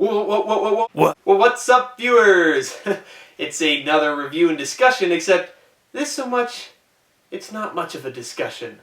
Whoa. What? Well, what's up, viewers? It's another review and discussion, except it's not much of a discussion.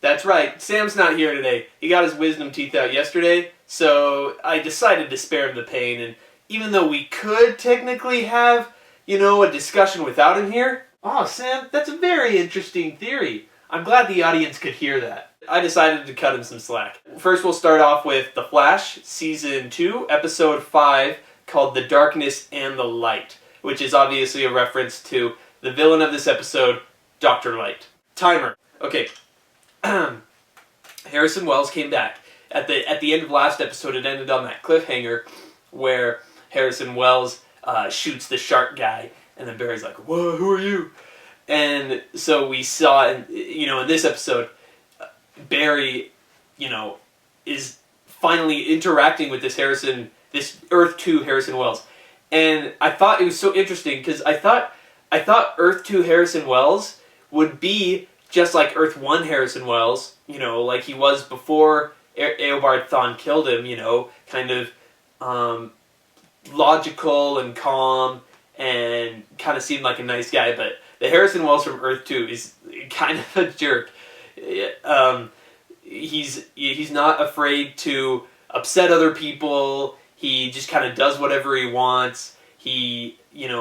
That's right, Sam's not here today. He got his wisdom teeth out yesterday, so I decided to spare him the pain, and even though we could technically have, a discussion without him here, oh, Sam, that's a very interesting theory. I'm glad the audience could hear that. I decided to cut him some slack. First, we'll start off with The Flash, Season 2, Episode 5, called The Darkness and the Light, which is obviously a reference to the villain of this episode, Dr. Light. Timer. Okay. Harrison Wells came back. At the end of last episode, it ended on that cliffhanger where Harrison Wells shoots the shark guy, and then Barry's like, "Whoa, who are you?" And so we saw, in this episode, Barry, is finally interacting with this Earth 2 Harrison Wells. And I thought it was so interesting because I thought Earth 2 Harrison Wells would be just like Earth 1 Harrison Wells, like he was before Eobard Thawne killed him, kind of logical and calm and kind of seemed like a nice guy. But the Harrison Wells from Earth 2 is kind of a jerk. He's not afraid to upset other people. He just kind of does whatever he wants. He, it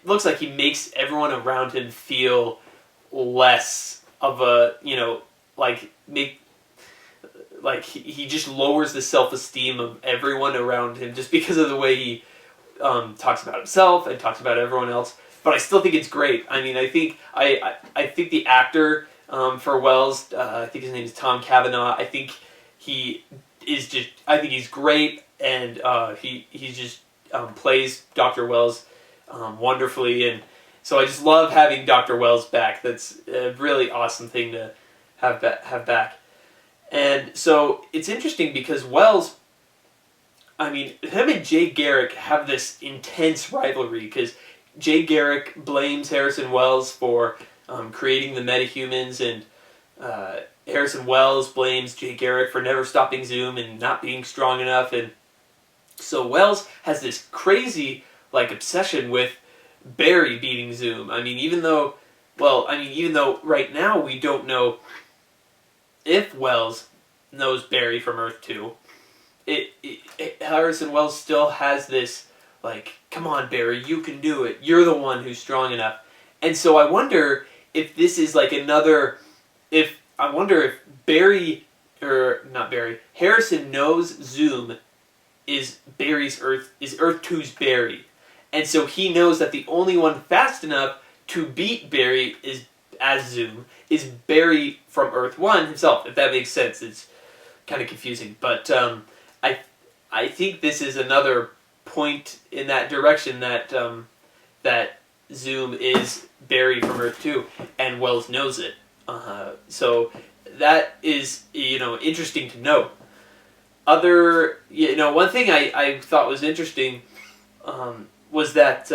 looks like he makes everyone around him feel less of a, he just lowers the self-esteem of everyone around him just because of the way he talks about himself and talks about everyone else. But I still think it's great. I mean, I think the actor for Wells, I think his name is Tom Cavanaugh. I think he's great, and he just plays Dr. Wells wonderfully, and so I just love having Dr. Wells back. That's a really awesome thing to have back. And so it's interesting because Wells, him and Jay Garrick have this intense rivalry because Jay Garrick blames Harrison Wells for creating the metahumans, and Harrison Wells blames Jay Garrick for never stopping Zoom and not being strong enough. And so Wells has this crazy obsession with Barry beating Zoom. Even though right now we don't know if Wells knows Barry from Earth 2, Harrison Wells still has this come on, Barry, you can do it. You're the one who's strong enough. And so I wonder if this is if Harrison knows Zoom is Earth 2's Barry. And so he knows that the only one fast enough to beat Barry as Zoom is Barry from Earth 1 himself, if that makes sense. It's kind of confusing. But I think this is another point in that direction that that Zoom is Barry from Earth 2, and Wells knows it. So that is, interesting to know. One thing I thought was interesting was that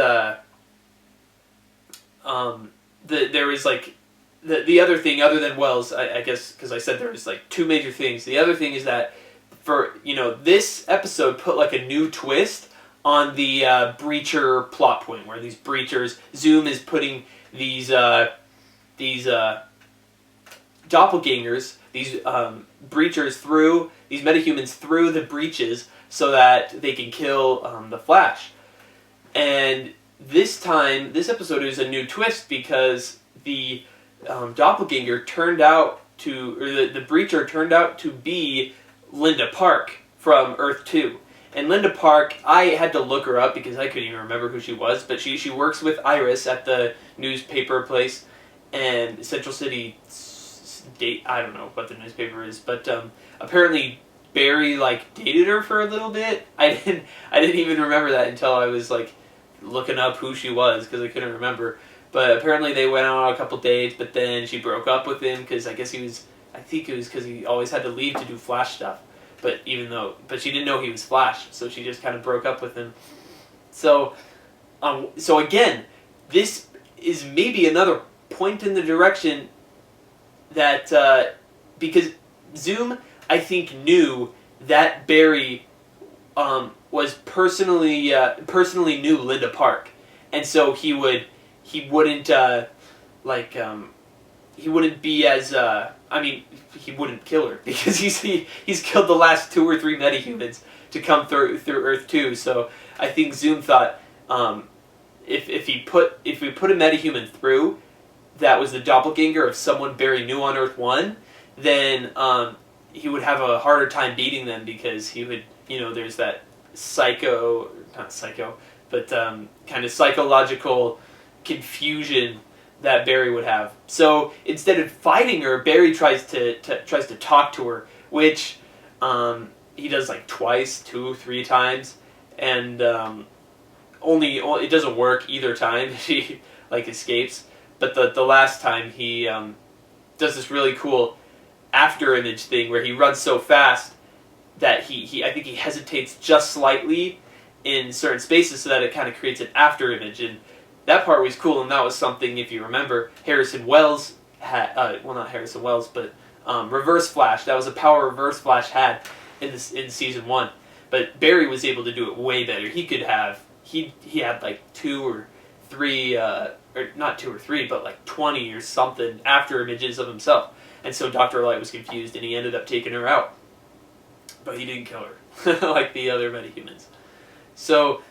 there was the other thing other than Wells, I guess, because I said there was two major things. The other thing is that for this episode put a new twist on the Breacher plot point, where these Breachers, Zoom is putting these doppelgangers, these Breachers through, these metahumans through the breaches so that they can kill the Flash. And this episode is a new twist because the doppelganger turned out to, or the Breacher turned out to be Linda Park from Earth 2. And Linda Park, I had to look her up because I couldn't even remember who she was, but she works with Iris at the newspaper place and Central City Date. I don't know what the newspaper is, but apparently Barry dated her for a little bit. I didn't even remember that until I was looking up who she was because I couldn't remember. But apparently they went on a couple dates, but then she broke up with him because I think it was because he always had to leave to do Flash stuff. But she didn't know he was Flash, so she just kind of broke up with him. So again, this is maybe another point in the direction that because Zoom, I think, knew that Barry was personally knew Linda Park, and so he wouldn't he wouldn't be as I mean, he wouldn't kill her because he's killed the last 2 or 3 metahumans to come through Earth 2. So I think Zoom thought if we put a metahuman through that was the doppelganger of someone Barry knew on Earth 1, then he would have a harder time beating them because he would, there's that not psycho, but kind of psychological confusion that Barry would have. So instead of fighting her, Barry tries to talk to her, which he does like twice, 2, 3 times, and only it doesn't work either time. She like escapes, but the last time he does this really cool after image thing where he runs so fast that I think he hesitates just slightly in certain spaces so that it kind of creates an after image, and that part was cool. And that was something, if you remember, Harrison Wells had well, not Harrison Wells, but Reverse Flash. That was a power Reverse Flash had in season 1, but Barry was able to do it way better. He could have he had like 2 or 3 or not 2 or 3, but like 20 or something after images of himself. And so Dr. Light was confused, and he ended up taking her out. But he didn't kill her, like the other metahumans. So,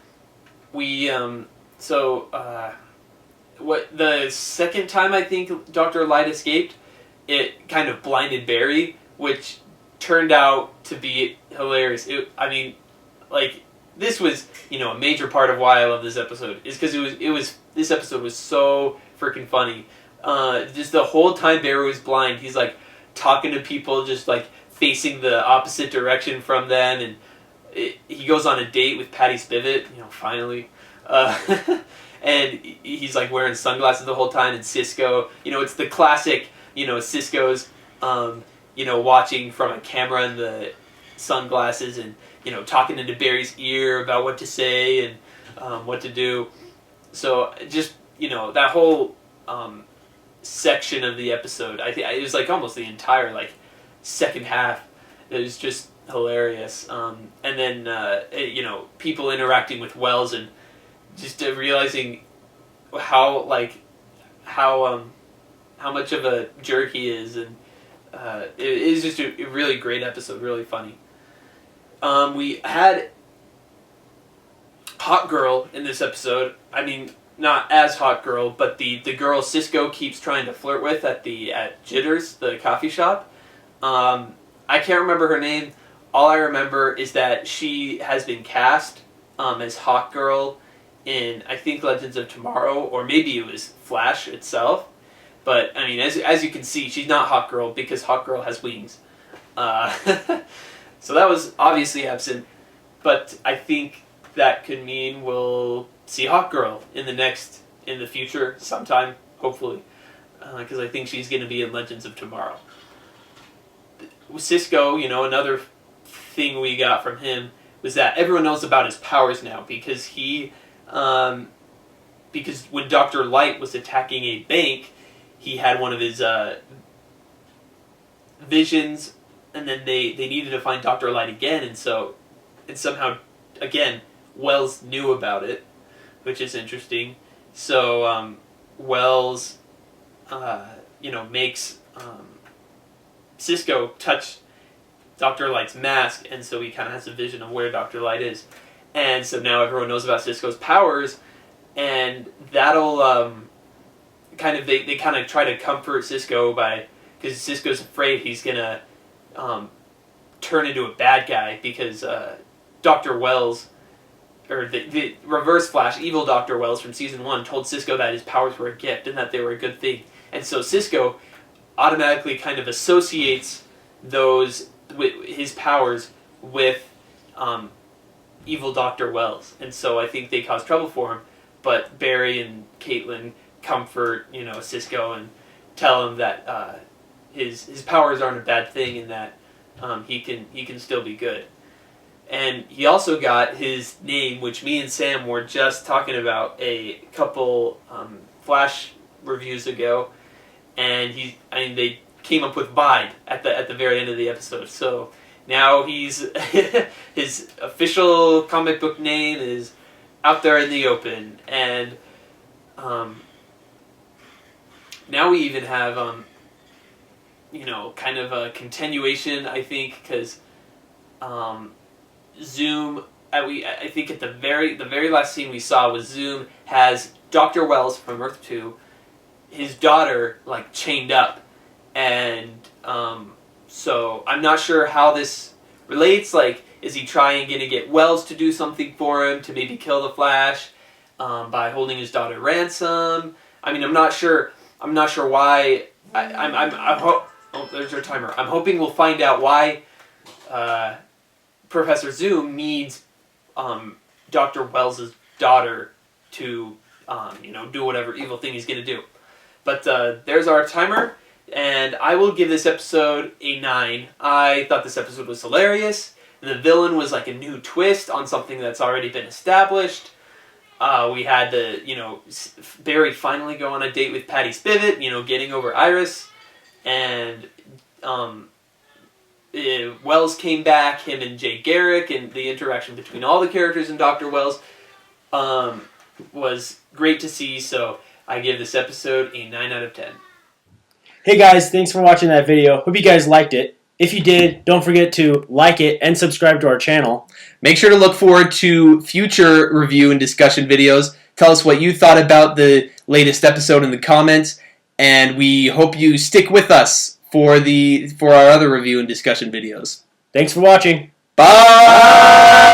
what the second time I think Dr. Light escaped, it kind of blinded Barry, which turned out to be hilarious. This was, a major part of why I love this episode, is because this episode was so freaking funny. Just the whole time Barry was blind, he's like talking to people just like facing the opposite direction from them, and he goes on a date with Patty Spivot, finally. And he's like wearing sunglasses the whole time, and Cisco, it's the classic, Cisco's, watching from a camera in the sunglasses and, talking into Barry's ear about what to say and what to do. So just, that whole section of the episode, I think it was like almost the entire like second half. It was just hilarious. And then people interacting with Wells and just realizing how much of a jerk he is, and it is just a really great episode, really funny. We had Hot Girl in this episode. I mean, not as Hot Girl, but the girl Cisco keeps trying to flirt with at Jitters, the coffee shop. I can't remember her name. All I remember is that she has been cast as Hot Girl in, I think, Legends of Tomorrow, or maybe it was Flash itself. But, I mean, as you can see, she's not Hot Girl because Hot Girl has wings. So that was obviously absent, but I think that could mean we'll see Hot Girl in the future sometime, hopefully, because I think she's going to be in Legends of Tomorrow. Cisco, another thing we got from him was that everyone knows about his powers now, because because when Dr. Light was attacking a bank, he had one of his visions, and then they needed to find Dr. Light again, and somehow, again, Wells knew about it, which is interesting. So Wells, makes Cisco touch Dr. Light's mask, and so he kind of has a vision of where Dr. Light is. And so now everyone knows about Cisco's powers, and that'll they kind of try to comfort Cisco because Cisco's afraid he's gonna turn into a bad guy because Dr. Wells, or the Reverse Flash, evil Dr. Wells from season 1, told Cisco that his powers were a gift and that they were a good thing. And so Cisco automatically kind of associates his powers with evil Dr. Wells. And so I think they cause trouble for him, but Barry and Caitlin comfort, Cisco and tell him that his powers aren't a bad thing, and that he can still be good. And he also got his name, which me and Sam were just talking about a couple Flash reviews ago, and they came up with Bide at the very end of the episode. So now he's his official comic book name is out there in the open, and now we even have kind of a continuation, I think, because Zoom. I think at the very last scene we saw was Zoom has Dr. Wells from Earth 2, his daughter, like, chained up, and so I'm not sure how this relates. Like, is he trying to get Wells to do something for him to maybe kill the Flash by holding his daughter ransom? I mean, I'm not sure why. Oh, there's our timer. I'm hoping we'll find out why Professor Zoom needs Dr. Wells' daughter to do whatever evil thing he's going to do. But there's our timer, and I will give this episode a 9. I thought this episode was hilarious. The villain was like a new twist on something that's already been established. We had Barry finally go on a date with Patty Spivot, getting over Iris, and Wells came back, him and Jay Garrick, and the interaction between all the characters in Dr. Wells was great to see, so I give this episode a 9 out of 10. Hey guys, thanks for watching that video. Hope you guys liked it. If you did, don't forget to like it and subscribe to our channel. Make sure to look forward to future review and discussion videos. Tell us what you thought about the latest episode in the comments, and we hope you stick with us for our other review and discussion videos. Thanks for watching. Bye!